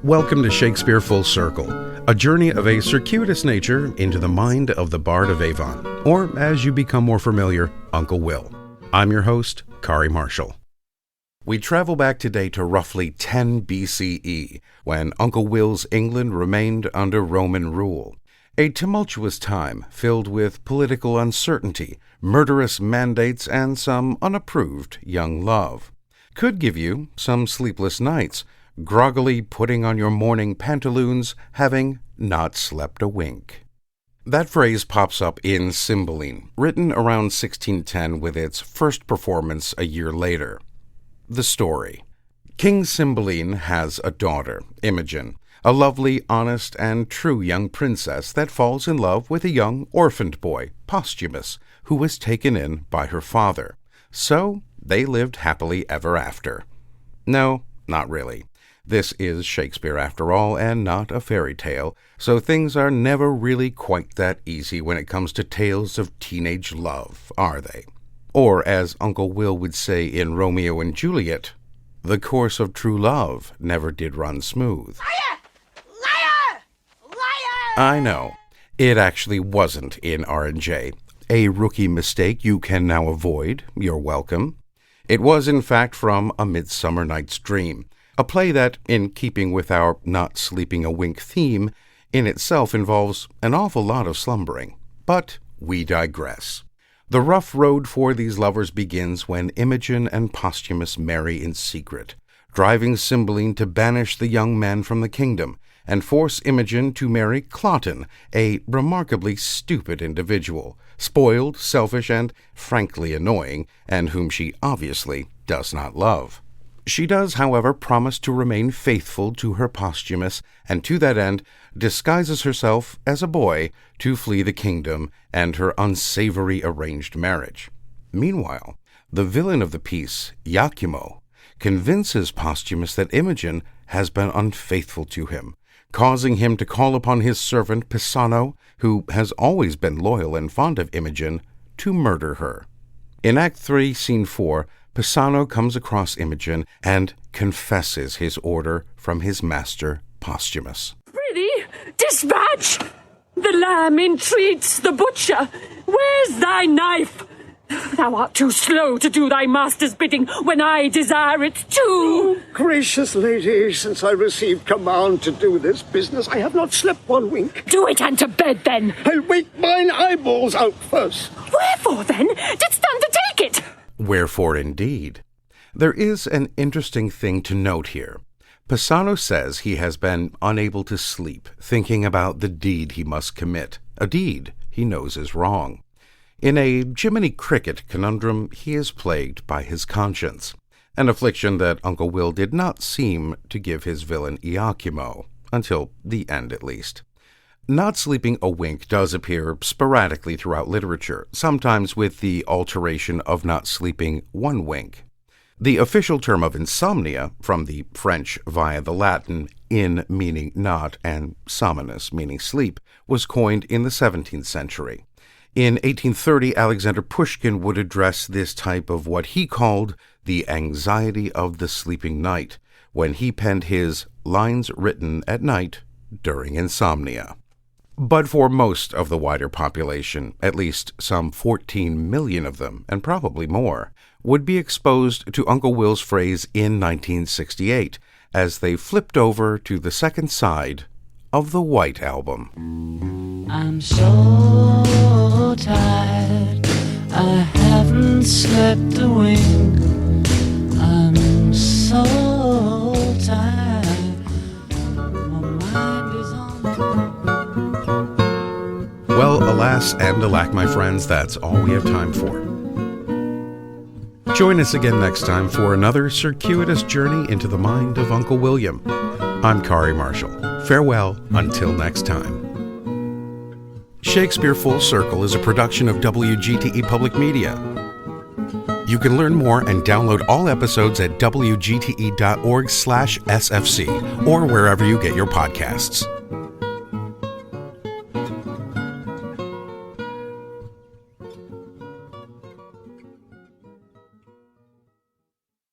Welcome to Shakespeare Full Circle, a journey of a circuitous nature into the mind of the Bard of Avon, or as you become more familiar, Uncle Will. I'm your host, Kari Marshall. We travel back today to roughly 10 BCE, when Uncle Will's England remained under Roman rule. A tumultuous time filled with political uncertainty, murderous mandates, and some unapproved young love. Could give you some sleepless nights, groggily putting on your morning pantaloons, having not slept a wink. That phrase pops up in Cymbeline, written around 1610 with its first performance a year later. The story. King Cymbeline has a daughter, Imogen, a lovely, honest, and true young princess that falls in love with a young orphaned boy, Posthumus, who was taken in by her father. So they lived happily ever after. No, not really. This is Shakespeare after all, and not a fairy tale, so things are never really quite that easy when it comes to tales of teenage love, are they? Or, as Uncle Will would say in Romeo and Juliet, the course of true love never did run smooth. Liar! Liar! Liar! I know. It actually wasn't in R&J. A rookie mistake you can now avoid. You're welcome. It was, in fact, from A Midsummer Night's Dream, a play that, in keeping with our not sleeping a wink theme, in itself involves an awful lot of slumbering. But we digress. The rough road for these lovers begins when Imogen and Posthumus marry in secret, driving Cymbeline to banish the young man from the kingdom and force Imogen to marry Cloten, a remarkably stupid individual, spoiled, selfish, and frankly annoying, and whom she obviously does not love. She does, however, promise to remain faithful to her Posthumus, and to that end disguises herself as a boy to flee the kingdom and her unsavory arranged marriage. Meanwhile, the villain of the piece, Iachimo, convinces Posthumus that Imogen has been unfaithful to him, causing him to call upon his servant Pisano, who has always been loyal and fond of Imogen, to murder her. In Act 3, Scene 4, Pisano comes across Imogen and confesses his order from his master, Posthumus. Prithee, dispatch! The lamb entreats the butcher. Where's thy knife? Thou art too slow to do thy master's bidding when I desire it too. Gracious lady, since I received command to do this business, I have not slept one wink. Do it and to bed then. I'll wake mine eyeballs out first. Wherefore then didst undertake it? Wherefore, indeed. There is an interesting thing to note here. Pisano says he has been unable to sleep, thinking about the deed he must commit, a deed he knows is wrong. In a Jiminy Cricket conundrum, he is plagued by his conscience, an affliction that Uncle Will did not seem to give his villain Iachimo, until the end at least. Not sleeping a wink does appear sporadically throughout literature, sometimes with the alteration of not sleeping one wink. The official term of insomnia, from the French via the Latin in meaning not and somnus meaning sleep, was coined in the 17th century. In 1830, Alexander Pushkin would address this type of what he called the anxiety of the sleeping night, when he penned his lines written at night during insomnia. But for most of the wider population, at least some 14 million of them, and probably more, would be exposed to Uncle Will's phrase in 1968 as they flipped over to the second side of the White Album. I'm so tired, I haven't slept a wink. I'm so tired, my mind is on. Well, alas and alack, my friends, that's all we have time for. Join us again next time for another circuitous journey into the mind of Uncle William. I'm Kari Marshall. Farewell until next time. Shakespeare Full Circle is a production of WGTE Public Media. You can learn more and download all episodes at wgte.org/sfc or wherever you get your podcasts.